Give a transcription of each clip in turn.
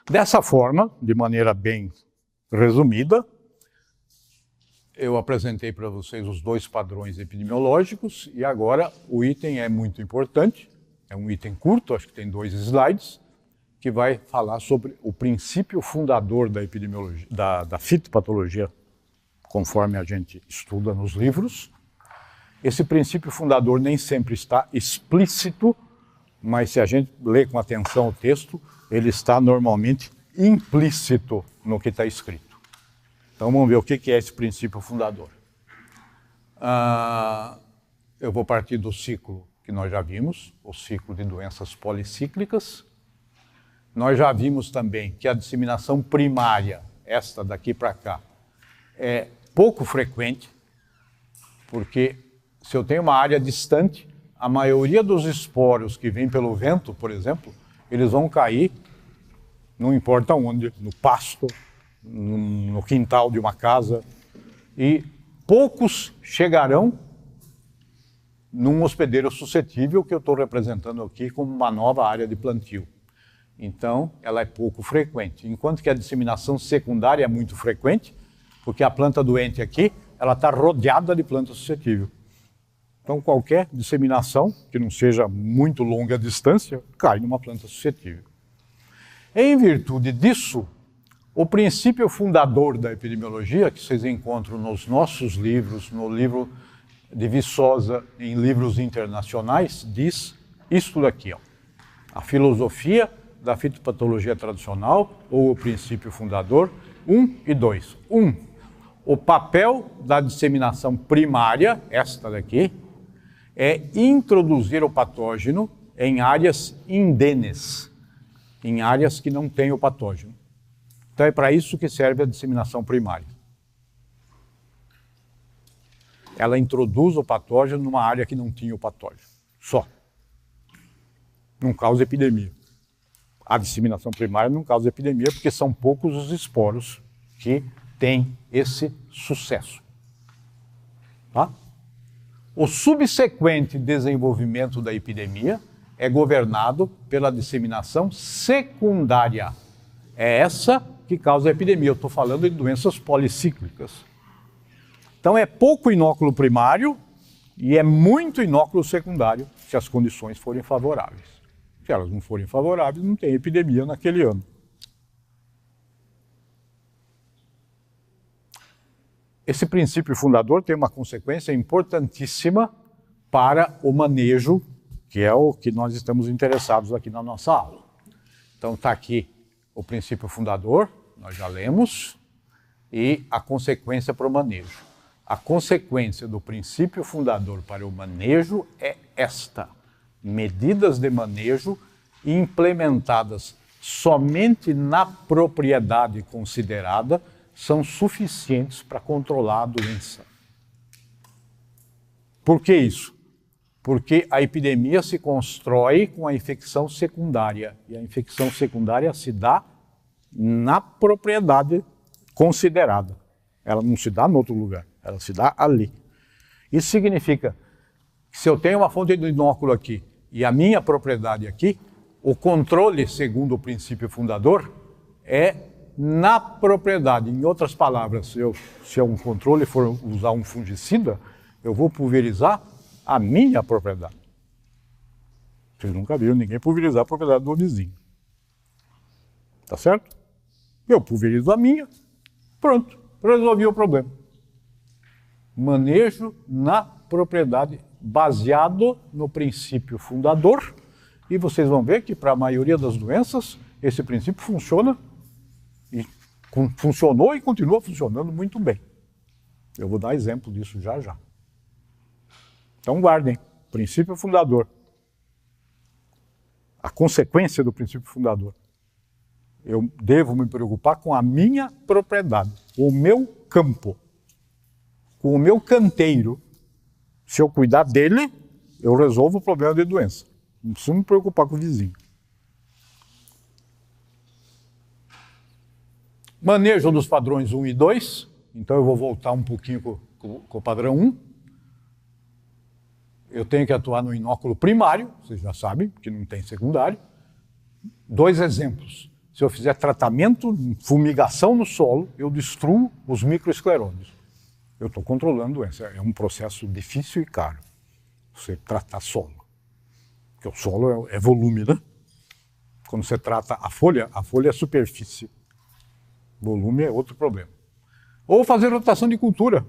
Dessa forma, de maneira bem resumida, eu apresentei para vocês os dois padrões epidemiológicos e agora o item é muito importante, é um item curto, acho que tem 2 slides, que vai falar sobre o princípio fundador da epidemiologia, da fitopatologia, conforme a gente estuda nos livros. Esse princípio fundador nem sempre está explícito, mas se a gente lê com atenção o texto, ele está normalmente implícito no que está escrito. Então vamos ver o que é esse princípio fundador. Eu vou partir do ciclo que nós já vimos, o ciclo de doenças policíclicas. Nós já vimos também que a disseminação primária, esta daqui para cá, é pouco frequente, porque se eu tenho uma área distante, a maioria dos esporos que vêm pelo vento, por exemplo, eles vão cair, não importa onde, no pasto, no quintal de uma casa, e poucos chegarão num hospedeiro suscetível que eu estou representando aqui como uma nova área de plantio. Então, ela é pouco frequente, enquanto que a disseminação secundária é muito frequente, porque a planta doente aqui, ela está rodeada de planta suscetível. Então, qualquer disseminação, que não seja muito longa distância, cai numa planta suscetível. Em virtude disso, o princípio fundador da epidemiologia, que vocês encontram nos nossos livros, no livro de Viçosa, em livros internacionais, diz isto daqui, ó. A filosofia da fitopatologia tradicional, ou o princípio fundador, 1 e 2. 1. O papel da disseminação primária, esta daqui, é introduzir o patógeno em áreas indenes, em áreas que não têm o patógeno. Então é para isso que serve a disseminação primária. Ela introduz o patógeno numa área que não tinha o patógeno, só. Não causa epidemia. A disseminação primária não causa epidemia porque são poucos os esporos que têm esse sucesso. Tá? O subsequente desenvolvimento da epidemia é governado pela disseminação secundária. É essa que causa a epidemia. Eu estou falando de doenças policíclicas. Então é pouco inóculo primário e é muito inóculo secundário se as condições forem favoráveis. Se elas não forem favoráveis, não tem epidemia naquele ano. Esse princípio fundador tem uma consequência importantíssima para o manejo, que é o que nós estamos interessados aqui na nossa aula. Então está aqui o princípio fundador, nós já lemos, e a consequência para o manejo. A consequência do princípio fundador para o manejo é esta: medidas de manejo implementadas somente na propriedade considerada são suficientes para controlar a doença. Por que isso? Porque a epidemia se constrói com a infecção secundária, e a infecção secundária se dá na propriedade considerada. Ela não se dá em outro lugar, ela se dá ali. Isso significa que se eu tenho uma fonte de inóculo aqui e a minha propriedade aqui, o controle, segundo o princípio fundador, é na propriedade. Em outras palavras, se um controle for usar um fungicida, eu vou pulverizar a minha propriedade. Vocês nunca viram ninguém pulverizar a propriedade do vizinho. Tá certo? Eu pulverizo a minha, pronto, resolvi o problema. Manejo na propriedade baseado no princípio fundador, e vocês vão ver que para a maioria das doenças esse princípio funciona, e funcionou e continua funcionando muito bem. Eu vou dar exemplo disso já já. Então guardem, princípio fundador. A consequência do princípio fundador. Eu devo me preocupar com a minha propriedade, com o meu campo, com o meu canteiro. Se eu cuidar dele, eu resolvo o problema de doença. Não preciso me preocupar com o vizinho. Manejo dos padrões 1 e 2. Então eu vou voltar um pouquinho com o padrão 1. Eu tenho que atuar no inóculo primário, vocês já sabem, que não tem secundário. 2 exemplos. se eu fizer tratamento, fumigação no solo, eu destruo os microescleródios. Eu estou controlando a doença. É um processo difícil e caro, você tratar solo. Porque o solo é volume, né? Quando você trata a folha é superfície. Volume é outro problema. Ou fazer rotação de cultura.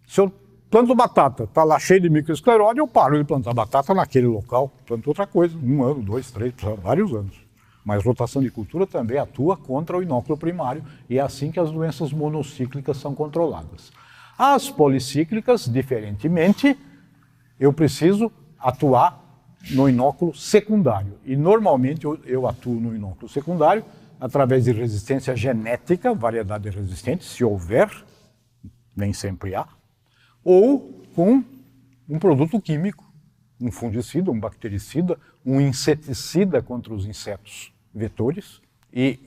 Se eu planto batata, está lá cheio de microescleróide, eu paro de plantar batata naquele local, planto outra coisa, 1 ano, 2, 3, vários anos. Mas rotação de cultura também atua contra o inóculo primário e é assim que as doenças monocíclicas são controladas. As policíclicas, diferentemente, eu preciso atuar no inóculo secundário. E normalmente eu atuo no inóculo secundário através de resistência genética, variedade resistente, se houver, nem sempre há, ou com um produto químico, um fungicida, um bactericida, um inseticida contra os insetos vetores. E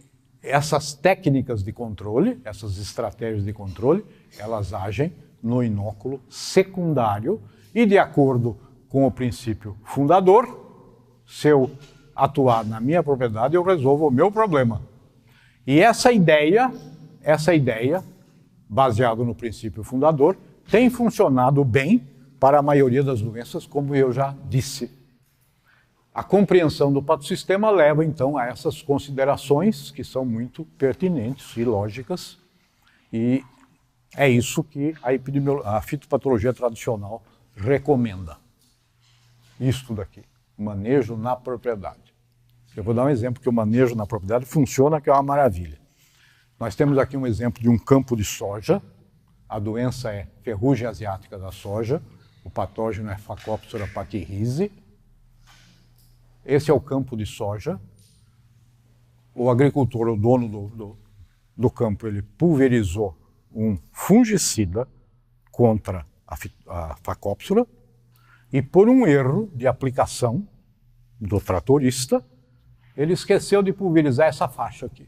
essas técnicas de controle, essas estratégias de controle, elas agem no inóculo secundário e, de acordo com o princípio fundador, se eu atuar na minha propriedade, eu resolvo o meu problema. E essa ideia, baseada no princípio fundador, tem funcionado bem para a maioria das doenças, como eu já disse. A compreensão do patossistema leva, então, a essas considerações que são muito pertinentes e lógicas, e é isso que a fitopatologia tradicional recomenda. Isto daqui, manejo na propriedade. Eu vou dar um exemplo que o manejo na propriedade funciona, que é uma maravilha. Nós temos aqui um exemplo de um campo de soja. A doença é ferrugem asiática da soja. O patógeno é Phacopsora pachyrhizae. Esse é o campo de soja. O agricultor, o dono do campo, ele pulverizou um fungicida contra a Phacopsora e, por um erro de aplicação do tratorista, ele esqueceu de pulverizar essa faixa aqui.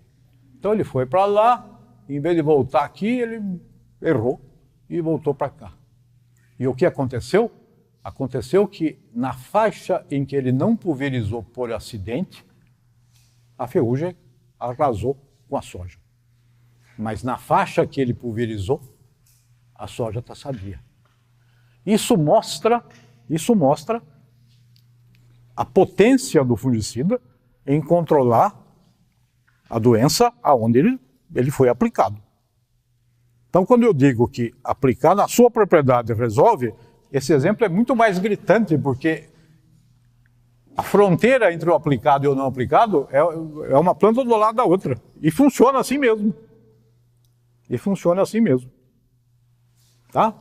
Então ele foi para lá, em vez de voltar aqui, ele errou e voltou para cá. E o que aconteceu? Aconteceu que na faixa em que ele não pulverizou por acidente, a ferrugem arrasou com a soja. Mas na faixa que ele pulverizou, a soja está sadia. Isso mostra a potência do fungicida em controlar a doença aonde ele foi aplicado. Então, quando eu digo que aplicar na sua propriedade resolve, esse exemplo é muito mais gritante, porque a fronteira entre o aplicado e o não aplicado é uma planta do lado da outra. E funciona assim mesmo. Tá?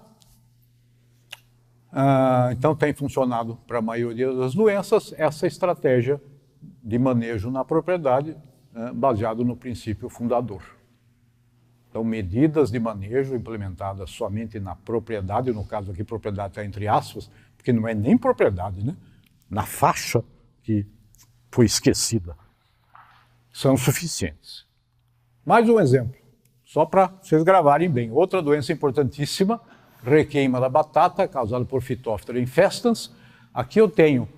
Então, tem funcionado para a maioria das doenças essa estratégia de manejo na propriedade, baseado no princípio fundador. Então, medidas de manejo implementadas somente na propriedade, no caso aqui propriedade está entre aspas, porque não é nem propriedade, né? Na faixa que foi esquecida, são suficientes. Mais um exemplo, só para vocês gravarem bem. Outra doença importantíssima, requeima da batata, causada por Phytophthora infestans. Aqui eu tenho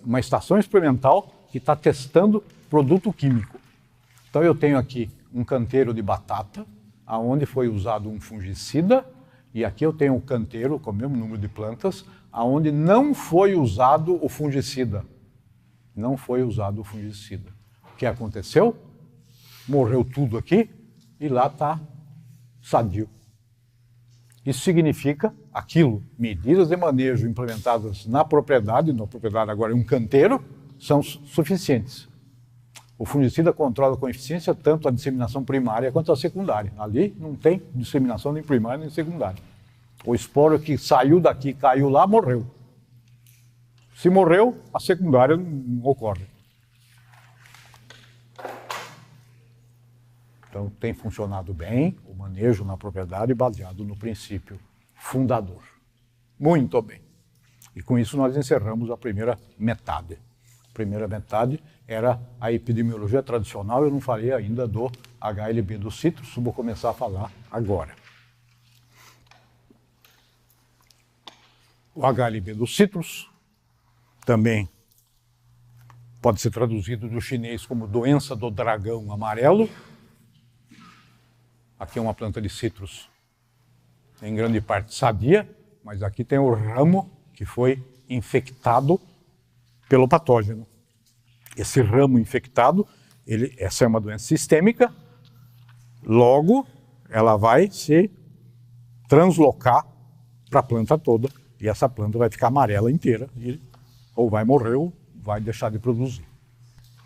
uma estação experimental que está testando produto químico. Então eu tenho aqui um canteiro de batata, onde foi usado um fungicida, e aqui eu tenho um canteiro com o mesmo número de plantas, onde não foi usado o fungicida. Não foi usado o fungicida. O que aconteceu? Morreu tudo aqui e lá está sadio. Isso significa aquilo, medidas de manejo implementadas na propriedade agora é um canteiro, são suficientes. O fungicida controla com eficiência tanto a disseminação primária quanto a secundária. Ali não tem disseminação nem primária nem secundária. O esporo que saiu daqui, caiu lá, morreu. Se morreu, a secundária não ocorre. Então, tem funcionado bem o manejo na propriedade baseado no princípio fundador. Muito bem. E com isso nós encerramos a primeira metade. A primeira metade era a epidemiologia tradicional, eu não falei ainda do HLB dos citros, vou começar a falar agora. O HLB dos citros também pode ser traduzido do chinês como doença do dragão amarelo. Aqui é uma planta de citros, em grande parte sadia, mas aqui tem o ramo que foi infectado pelo patógeno. Esse ramo infectado, essa é uma doença sistêmica, logo ela vai se translocar para a planta toda, e essa planta vai ficar amarela inteira, ou vai morrer ou vai deixar de produzir.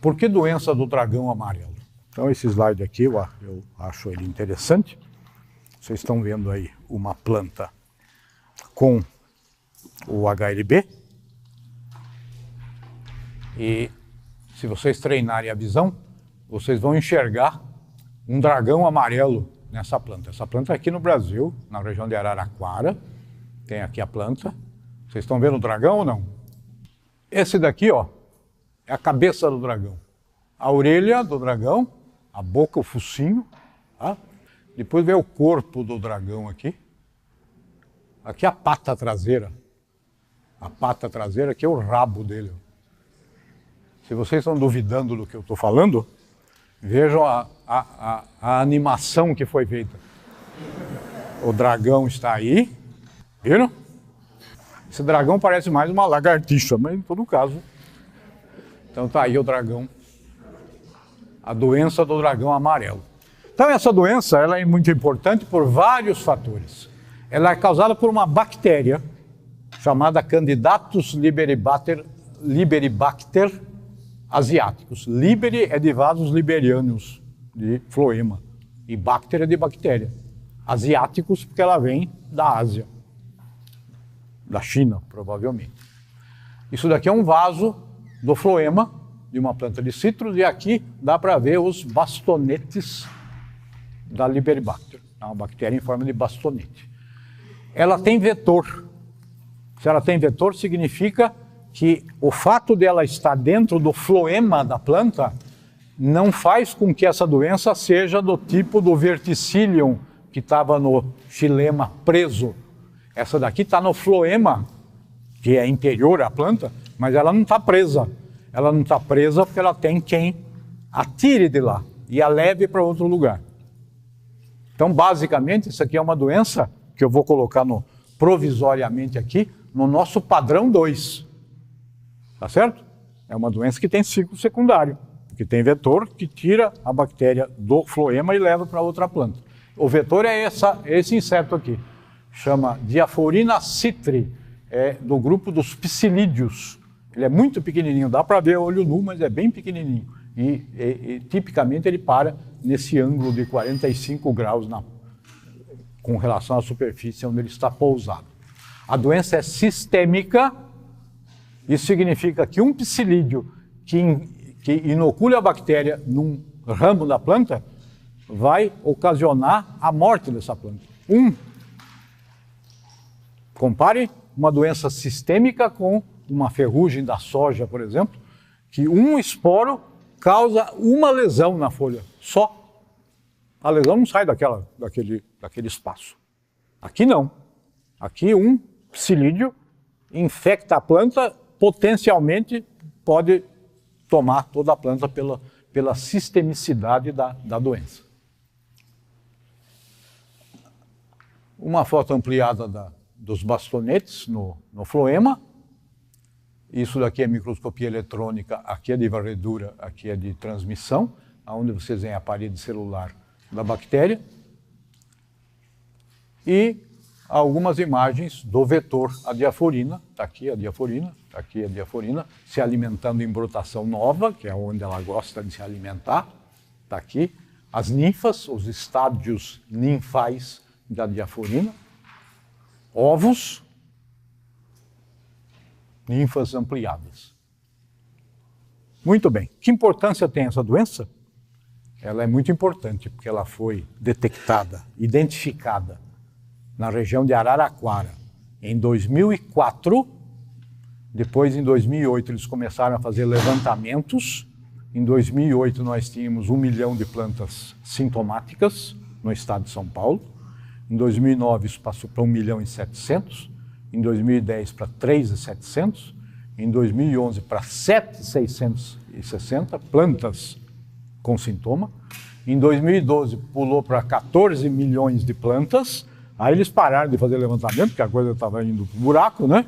Por que doença do dragão amarelo? Então esse slide aqui, eu acho ele interessante. Vocês estão vendo aí uma planta com o HLB. E se vocês treinarem a visão, vocês vão enxergar um dragão amarelo nessa planta. Essa planta é aqui no Brasil, na região de Araraquara. Tem aqui a planta. Vocês estão vendo o dragão ou não? Esse daqui, ó, é a cabeça do dragão. A orelha do dragão, a boca, o focinho, tá? Depois vem o corpo do dragão aqui. Aqui a pata traseira. A pata traseira aqui é o rabo dele. Se vocês estão duvidando do que eu estou falando, vejam a animação que foi feita. O dragão está aí, viram? Esse dragão parece mais uma lagartixa, mas em todo caso. Então está aí o dragão, a doença do dragão amarelo. Então essa doença ela é muito importante por vários fatores. Ela é causada por uma bactéria chamada Candidatus liberibacter asiáticos. Liberi é de vasos liberianos, de floema, e bacter é de bactéria. Asiáticos porque ela vem da Ásia, da China, provavelmente. Isso daqui é um vaso do floema, de uma planta de citros, e aqui dá para ver os bastonetes da Liberibacter. É uma bactéria em forma de bastonete. Ela tem vetor. Se ela tem vetor, significa que o fato dela estar dentro do floema da planta não faz com que essa doença seja do tipo do verticillium que estava no xilema preso. Essa daqui está no floema, que é interior à planta, mas ela não está presa. Ela não está presa porque ela tem quem a tire de lá e a leve para outro lugar. Então, basicamente, isso aqui é uma doença que eu vou colocar provisoriamente aqui no nosso padrão 2. Tá certo? É uma doença que tem ciclo secundário, que tem vetor que tira a bactéria do floema e leva para outra planta. O vetor é esse inseto aqui, chama Diaphorina citri, é do grupo dos psilídeos. Ele é muito pequenininho, dá para ver a olho nu, mas é bem pequenininho. E tipicamente ele para nesse ângulo de 45 graus com relação à superfície onde ele está pousado. A doença é sistêmica. Isso significa que um psilídeo que inocule a bactéria num ramo da planta vai ocasionar a morte dessa planta. Compare uma doença sistêmica com uma ferrugem da soja, por exemplo, que um esporo causa uma lesão na folha, só. A lesão não sai daquele espaço. Aqui não. Aqui um psilídeo infecta a planta, potencialmente pode tomar toda a planta pela sistemicidade da doença. Uma foto ampliada dos bastonetes no floema. Isso daqui é microscopia eletrônica, aqui é de varredura, aqui é de transmissão, onde vocês veem a parede celular da bactéria. E algumas imagens do vetor, a diaforina, está aqui a diaforina, está aqui a diaforina, se alimentando em brotação nova, que é onde ela gosta de se alimentar, está aqui. As ninfas, os estádios ninfais da diaforina, ovos, ninfas ampliadas. Muito bem. Que importância tem essa doença? Ela é muito importante porque ela foi detectada, identificada na região de Araraquara em 2004. Depois, em 2008, eles começaram a fazer levantamentos. Em 2008, nós tínhamos 1 milhão de plantas sintomáticas no estado de São Paulo. Em 2009, isso passou para 1.700.000. Em 2010, para 3.700.000. Em 2011, para 7.600 160 plantas com sintoma. Em 2012 pulou para 14 milhões de plantas. Aí eles pararam de fazer levantamento, porque a coisa estava indo para o buraco, né?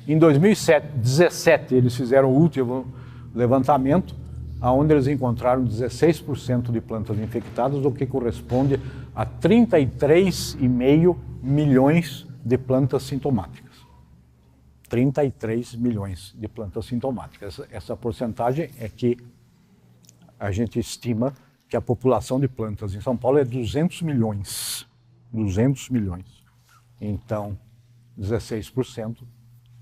Em 2017 eles fizeram o último levantamento, onde eles encontraram 16% de plantas infectadas, o que corresponde a 33,5 milhões de plantas sintomáticas. 33 milhões de plantas sintomáticas. Essa porcentagem é que a gente estima que a população de plantas em São Paulo é 200 milhões. 200 milhões. Então, 16%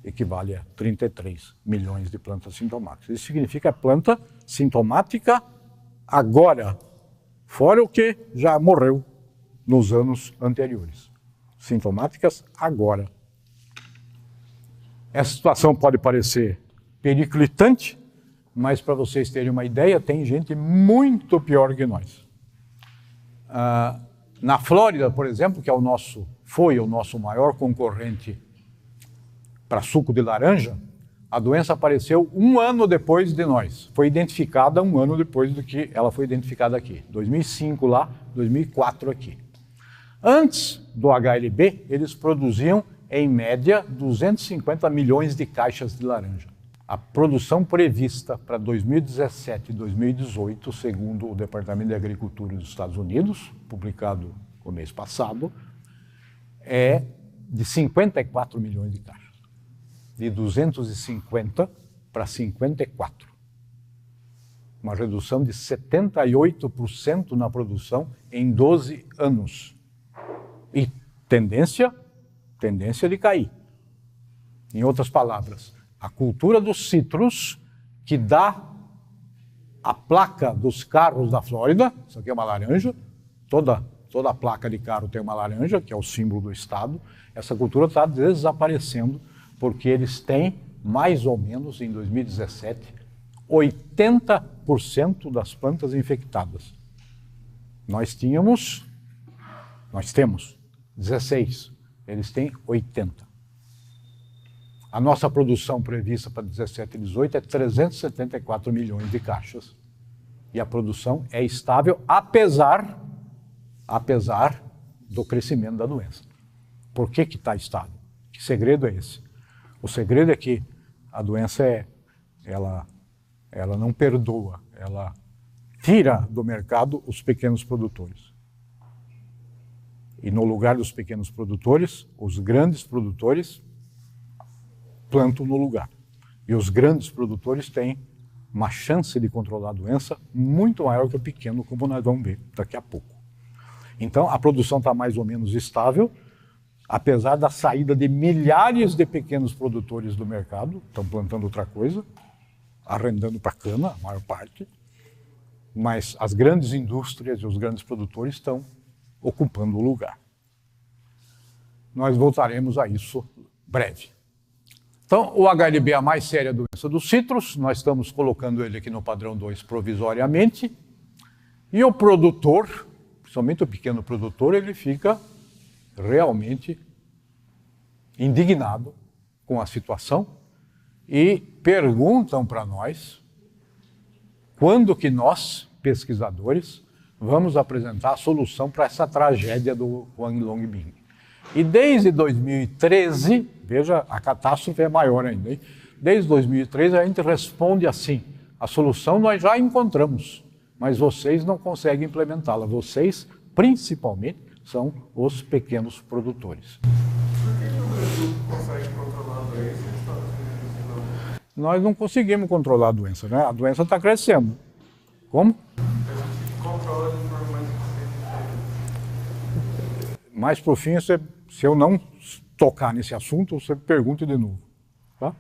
equivale a 33 milhões de plantas sintomáticas. Isso significa planta sintomática agora, fora o que já morreu nos anos anteriores. Sintomáticas agora. Essa situação pode parecer periclitante, mas para vocês terem uma ideia, tem gente muito pior que nós. Na Flórida, por exemplo, que foi o nosso maior concorrente para suco de laranja, a doença apareceu 1 ano depois de nós. Foi identificada 1 ano depois do que ela foi identificada aqui. 2005 lá, 2004 aqui. Antes do HLB, eles produziam, em média, 250 milhões de caixas de laranja. A produção prevista para 2017 e 2018, segundo o Departamento de Agricultura dos Estados Unidos, publicado no mês passado, é de 54 milhões de caixas. De 250 para 54. Uma redução de 78% na produção em 12 anos. E tendência de cair. Em outras palavras, a cultura dos citros, que dá a placa dos carros da Flórida, isso aqui é uma laranja, toda a placa de carro tem uma laranja, que é o símbolo do estado, essa cultura está desaparecendo, porque eles têm, mais ou menos, em 2017, 80% das plantas infectadas. Nós temos 16, eles têm 80. A nossa produção prevista para 17 e 18 é 374 milhões de caixas. E a produção é estável, apesar do crescimento da doença. Por que está estável? Que segredo é esse? O segredo é que a doença ela não perdoa, ela tira do mercado os pequenos produtores. E no lugar dos pequenos produtores, os grandes produtores plantam no lugar. E os grandes produtores têm uma chance de controlar a doença muito maior que o pequeno, como nós vamos ver daqui a pouco. Então, a produção está mais ou menos estável, apesar da saída de milhares de pequenos produtores do mercado, estão plantando outra coisa, arrendando para cana, a maior parte, mas as grandes indústrias e os grandes produtores estão ocupando o lugar. Nós voltaremos a isso breve. Então, o HLB é a mais séria doença dos citros, nós estamos colocando ele aqui no padrão 2 provisoriamente, e o produtor, principalmente o pequeno produtor, ele fica realmente indignado com a situação e perguntam para nós quando que nós, pesquisadores, vamos apresentar a solução para essa tragédia do Huang Longbing. E desde 2013, veja, a catástrofe é maior ainda, hein? Desde 2013 a gente responde assim, a solução nós já encontramos, mas vocês não conseguem implementá-la. Vocês, principalmente, são os pequenos produtores. Por que o Brasil consegue controlar a doença e os Estados Unidos não? Nós não conseguimos controlar a doença, né? A doença está crescendo. Como? Controla de forma mais eficiente. Mais por fim, se eu não tocar nesse assunto, você pergunte de novo. Tá?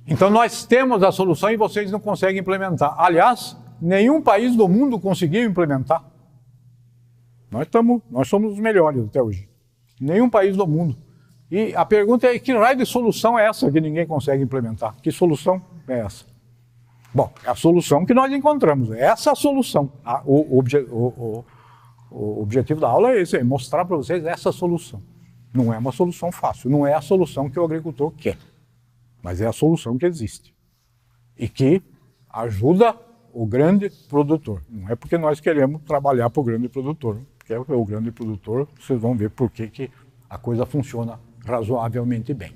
Então nós temos a solução e vocês não conseguem implementar. Aliás, nenhum país do mundo conseguiu implementar. Nós somos os melhores até hoje. Nenhum país do mundo. E a pergunta é, que raio de solução é essa que ninguém consegue implementar? Que solução é essa? Bom, é a solução que nós encontramos. Essa é a solução. O objetivo da aula é esse, é mostrar para vocês essa solução. Não é uma solução fácil, não é a solução que o agricultor quer. mas é a solução que existe e que ajuda o grande produtor. Não é porque nós queremos trabalhar para o grande produtor, porque é o grande produtor, vocês vão ver por que a coisa funciona razoavelmente bem.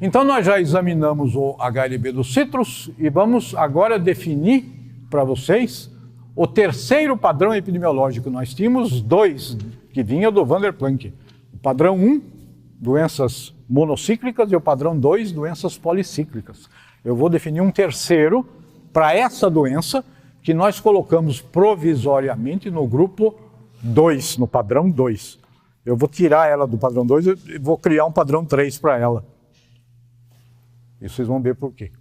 Então nós já examinamos o HLB dos citros e vamos agora definir para vocês o terceiro padrão epidemiológico. Nós tínhamos dois, que vinha do Van der Planck. O padrão 1, doenças monocíclicas, e o padrão 2, doenças policíclicas. Eu vou definir um terceiro para essa doença, que nós colocamos provisoriamente no grupo 2, no padrão 2. Eu vou tirar ela do padrão 2 e vou criar um padrão 3 para ela. E vocês vão ver por quê.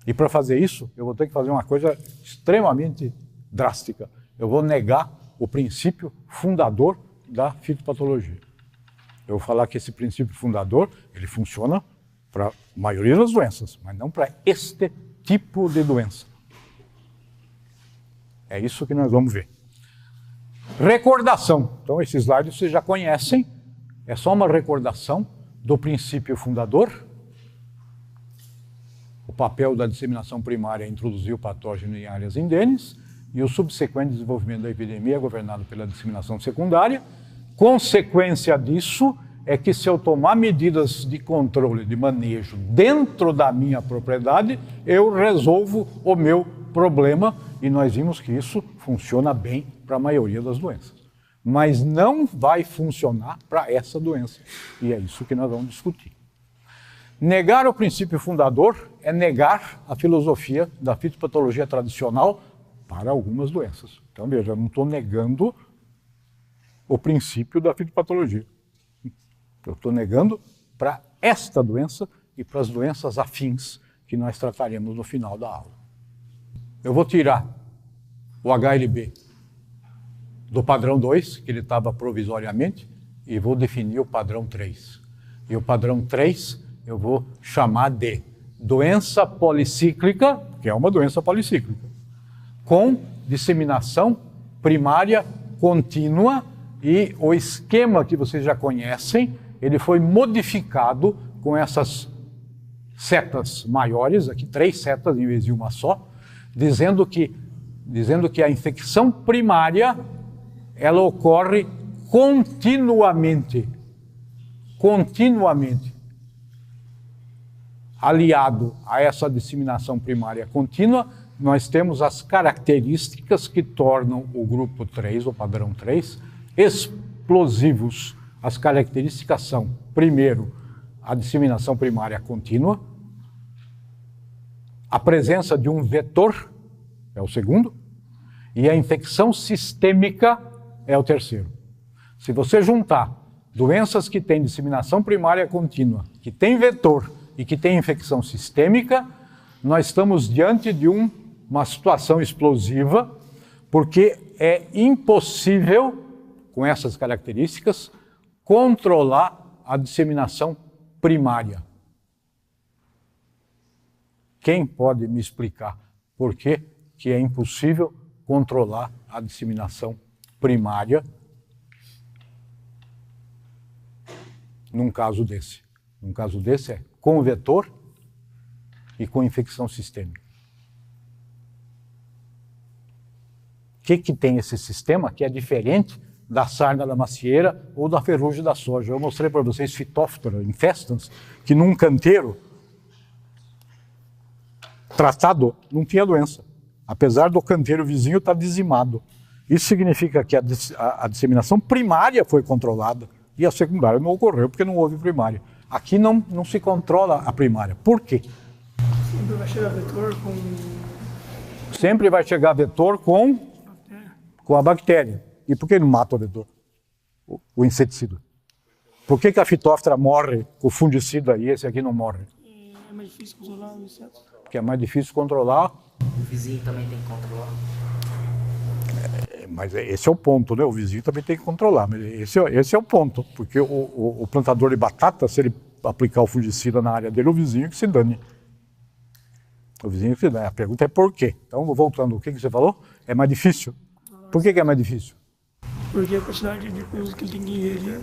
E para fazer isso, eu vou ter que fazer uma coisa extremamente drástica. Eu vou negar o princípio fundador da fitopatologia. Eu vou falar que esse princípio fundador, ele funciona para a maioria das doenças, mas não para este tipo de doença. É isso que nós vamos ver. Recordação. Então, esse slide vocês já conhecem. É só uma recordação do princípio fundador. O papel da disseminação primária é introduzir o patógeno em áreas indenes e o subsequente desenvolvimento da epidemia é governado pela disseminação secundária. Consequência disso é que se eu tomar medidas de controle, de manejo dentro da minha propriedade, eu resolvo o meu problema e nós vimos que isso funciona bem para a maioria das doenças. Mas não vai funcionar para essa doença e é isso que nós vamos discutir. Negar o princípio fundador é negar a filosofia da fitopatologia tradicional para algumas doenças. Então, veja, eu não estou negando o princípio da fitopatologia. Eu estou negando para esta doença e para as doenças afins que nós trataremos no final da aula. Eu vou tirar o HLB do padrão 2, que ele estava provisoriamente, e vou definir o padrão 3. E o padrão 3 eu vou chamar de doença policíclica, que é uma doença policíclica, com disseminação primária contínua, e o esquema que vocês já conhecem, ele foi modificado com essas setas maiores, aqui 3 setas em vez de uma só, dizendo que a infecção primária ela ocorre continuamente. Aliado a essa disseminação primária contínua, nós temos as características que tornam o grupo 3, o padrão 3, explosivos. As características são, primeiro, a disseminação primária contínua, a presença de um vetor, é o segundo, e a infecção sistêmica é o terceiro. Se você juntar doenças que têm disseminação primária contínua, que têm vetor e que têm infecção sistêmica, nós estamos diante de uma situação explosiva, porque é impossível, com essas características, controlar a disseminação primária. Quem pode me explicar por que é impossível controlar a disseminação primária num caso desse? Num caso desse é com vetor e com infecção sistêmica. O que tem esse sistema que é diferente da sarna da macieira ou da ferrugem da soja? Eu mostrei para vocês Phytophthora infestans, que num canteiro tratado não tinha doença, apesar do canteiro vizinho estar dizimado. Isso significa que a disseminação primária foi controlada e a secundária não ocorreu porque não houve primária. Aqui não se controla a primária. Por quê? Sempre vai chegar vetor com... Sempre vai chegar vetor com a bactéria. E por que não mata o vetor? O inseticida. Por que a Phytophthora morre com o fungicida e esse aqui não morre? É mais difícil controlar o inseto. Porque é mais difícil controlar. O vizinho também tem que controlar. Mas esse é o ponto, né? O vizinho também tem que controlar. Mas esse é o ponto. Porque o plantador de batata, se ele aplicar o fungicida na área dele, o vizinho que se dane. O vizinho que se dane. A pergunta é por quê? Então, voltando, o que você falou? É mais difícil. Por que é mais difícil? Porque a quantidade de coisas que ele tem que ingerir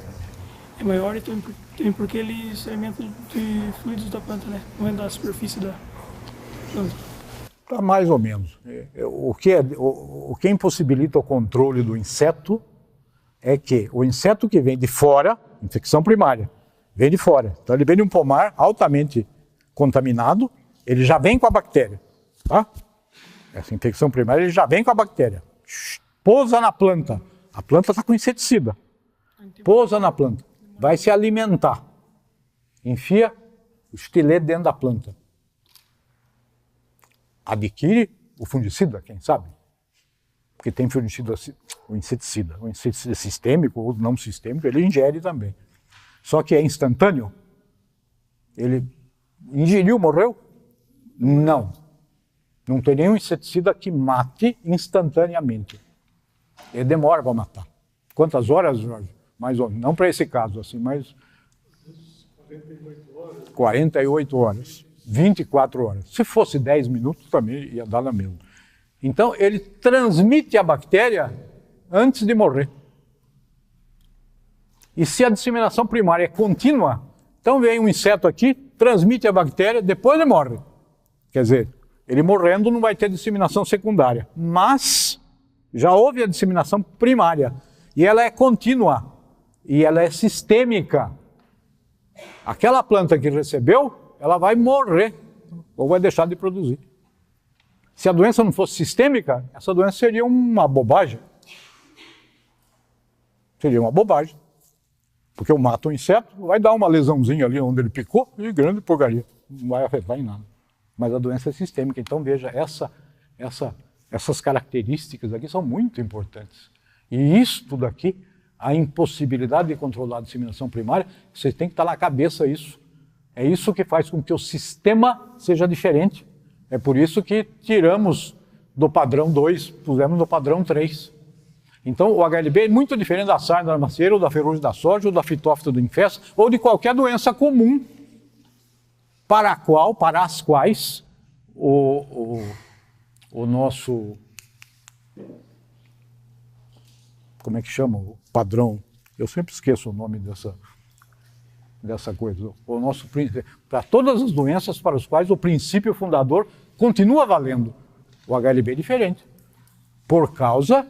é é maior e também porque ele se alimenta de fluidos da planta, né? Não é da superfície da planta. Tá mais ou menos. O que impossibilita o controle do inseto é que o inseto que vem de fora, infecção primária, vem de fora. Então ele vem de um pomar altamente contaminado, ele já vem com a bactéria, tá? Essa infecção primária, ele já vem com a bactéria. Pousa na planta, a planta está com inseticida. Pousa na planta, vai se alimentar. Enfia o estilete dentro da planta. Adquire o fungicida, quem sabe? Porque tem fungicida, o inseticida sistêmico ou não sistêmico, ele ingere também. Só que é instantâneo. Ele ingeriu, morreu? Não. Não tem nenhum inseticida que mate instantaneamente. Ele demora para matar. Quantas horas, Jorge? Mais ou menos. Não para esse caso, assim, mas 48 horas. 24 horas. Se fosse 10 minutos, também ia dar na mesma. Então, ele transmite a bactéria antes de morrer. E se a disseminação primária é contínua, então vem um inseto aqui, transmite a bactéria, depois ele morre. Quer dizer, ele morrendo não vai ter disseminação secundária. Mas já houve a disseminação primária. E ela é contínua. E ela é sistêmica. Aquela planta que recebeu, ela vai morrer ou vai deixar de produzir. Se a doença não fosse sistêmica, essa doença seria uma bobagem. Seria uma bobagem. Porque eu mato um inseto, vai dar uma lesãozinha ali onde ele picou, e grande porcaria. Não vai afetar em nada. Mas a doença é sistêmica. Então, veja, essas características aqui são muito importantes. E isto daqui, a impossibilidade de controlar a disseminação primária, vocês têm que estar na cabeça isso. É isso que faz com que o sistema seja diferente. É por isso que tiramos do padrão 2, pusemos no padrão 3. Então, o HLB é muito diferente da sarna da macieira, ou da ferrugem da soja, ou da fitófita do infesto, ou de qualquer doença comum, para as quais o nosso... Como é que chama? O padrão. Eu sempre esqueço o nome dessa coisa. O nosso para todas as doenças para as quais o princípio fundador continua valendo. O HLB é diferente. Por causa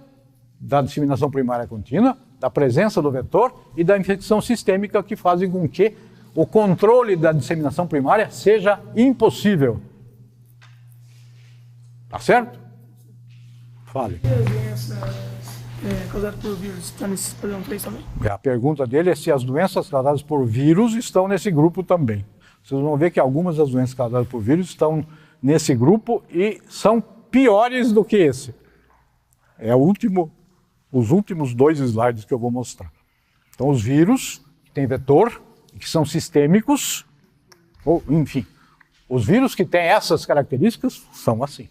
da disseminação primária contínua, da presença do vetor e da infecção sistêmica que fazem com que o controle da disseminação primária seja impossível. Tá certo? Fale. E as doenças causadas por vírus estão nesse padrão 3 também? A pergunta dele é se as doenças causadas por vírus estão nesse grupo também. Vocês vão ver que algumas das doenças causadas por vírus estão nesse grupo e são piores do que esse. É os últimos 2 slides que eu vou mostrar. Então, os vírus que têm vetor, que são sistêmicos, ou enfim, os vírus que têm essas características são assim.